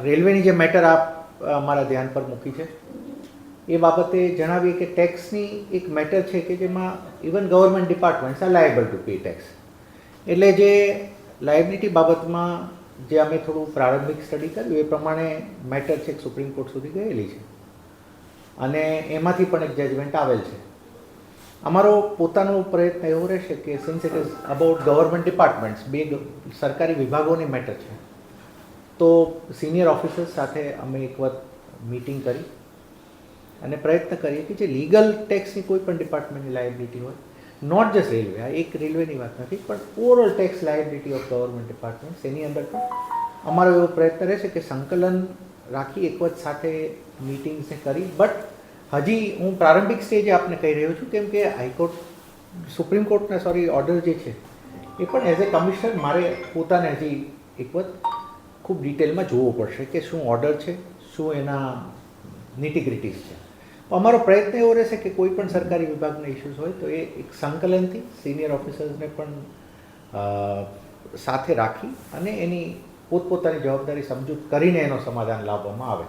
રેલવેની જે મેટર આપ અમારા ધ્યાન પર મૂકી છે એ બાબતે જણાવીએ કે ટેક્સની એક મેટર છે કે જેમાં even government departments are liable to pay tax. એટલે જે લાયબિલિટી બાબતમાં જે અમે થોડું પ્રારંભિક સ્ટડી કર્યું એ પ્રમાણે મેટર છે સુપ્રીમ કોર્ટ સુધી ગયેલી છે અને એમાંથી પણ એક જજમેન્ટ આવેલ છે. અમારો પોતાનો પ્રયત્ન એવો રહેશે કે since it is about government departments, બે સરકારી વિભાગોની મેટર છે, તો સિનિયર ઓફિસર્સ સાથે અમે એક વખત મીટિંગ કરી અને પ્રયત્ન કરીએ કે જે લીગલ ટેક્સની કોઈ પણ ડિપાર્ટમેન્ટની લાયબિલિટી હોય, નોટ જસ્ટ રેલવે, આ એક રેલવેની વાત નથી, પણ overall tax liability of government departments એની અંદર પણ અમારો એવો પ્રયત્ન રહેશે કે સંકલન રાખી એક વખત સાથે મીટિંગ્સને કરી. બટ હજી હું પ્રારંભિક સ્ટેજે આપને કહી રહ્યો છું કેમ કે હાઈકોર્ટ, સુપ્રીમ કોર્ટના ઓર્ડર જે છે એ પણ એઝ એ કમિશનર મારે પોતાને હજી એક વખત ખૂબ ડિટેલમાં જોવું પડશે કે શું ઓર્ડર છે, શું એના નિટીગ્રિટીઝ છે. અમારો પ્રયત્ન એવો રહેશે કે કોઈ પણ સરકારી વિભાગના ઇસ્યુઝ હોય તો એ એક સંકલનથી સિનિયર ઓફિસર્સને પણ સાથે રાખી અને એની પોતપોતાની જવાબદારી સમજૂત કરીને એનો સમાધાન લાવવામાં આવે.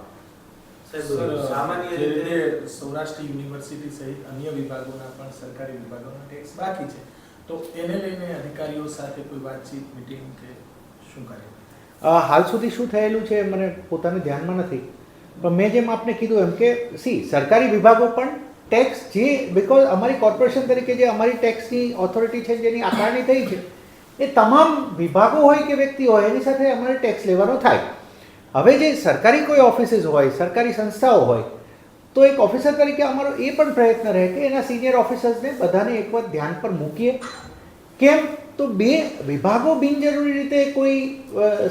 સામાન્ય રીતે સૌરાષ્ટ્ર યુનિવર્સિટી સહિત અન્ય વિભાગોના પણ સરકારી વિભાગોના ટેક્સ બાકી છે, તો એને લઈને અધિકારીઓ સાથે કોઈ વાતચીત, મીટિંગ કે શું કરે? હાલ સુધી શું થયેલું છે મને પોતાને ધ્યાનમાં નથી, પણ મેં જેમ આપને કીધું એમ કે સરકારી વિભાગો પણ ટેક્સ જે, બિકોઝ અમારી કોર્પોરેશન તરીકે જે અમારી ટેક્સની ઓથોરિટી છે જેની આકારણી થઈ છે એ તમામ વિભાગો હોય કે વ્યક્તિ હોય એની સાથે અમારે ટેક્સ લેવાનો થાય. હવે જે સરકારી કોઈ ઓફિસીસ હોય, સરકારી સંસ્થાઓ હોય, તો એક ઓફિસર તરીકે અમારો એ પણ પ્રયત્ન રહે કે એના સિનિયર ઓફિસર્સને બધાને એક વખત ધ્યાન પર મૂકીએ. કેમ તો બે વિભાગો બિનજરૂરી રીતે કોઈ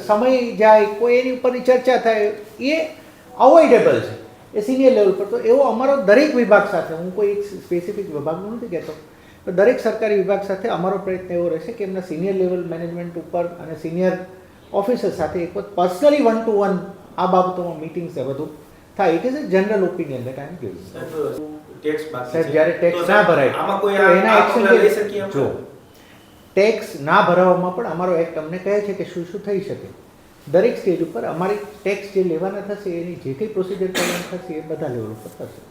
સમય જાય, કોઈ એની ઉપરની ચર્ચા થાય, એ અવોઇડેબલ છે એ સિનિયર લેવલ પર. તો એવો અમારો દરેક વિભાગ સાથે, હું કોઈ એક સ્પેસિફિક વિભાગનું નથી કહેતો, તો દરેક સરકારી વિભાગ સાથે અમારો પ્રયત્ન એવો રહેશે કે એમના સિનિયર લેવલ મેનેજમેન્ટ ઉપર અને સિનિયર ઓફિસર સાથે એક વખત પર્સનલી 1-to-1 આ બાબતોમાં મીટિંગ્સ એ બધું થાય. It is a general opinion that I am giving. સાહેબ, જ્યારે ટેક્સ ના ભરાય તો એના એક્શન લઈ શકીએ. જો ટેક્સ ના ભરાવામાં પણ અમારો એક્ટ અમને કહે છે કે શું શું થઈ શકે. દરેક સ્ટેજ ઉપર અમારી ટેક્સ જે લેવાના થશે એની જે કંઈ પ્રોસિજર કરવાની થશે એ બધા લેવલ ઉપર થશે.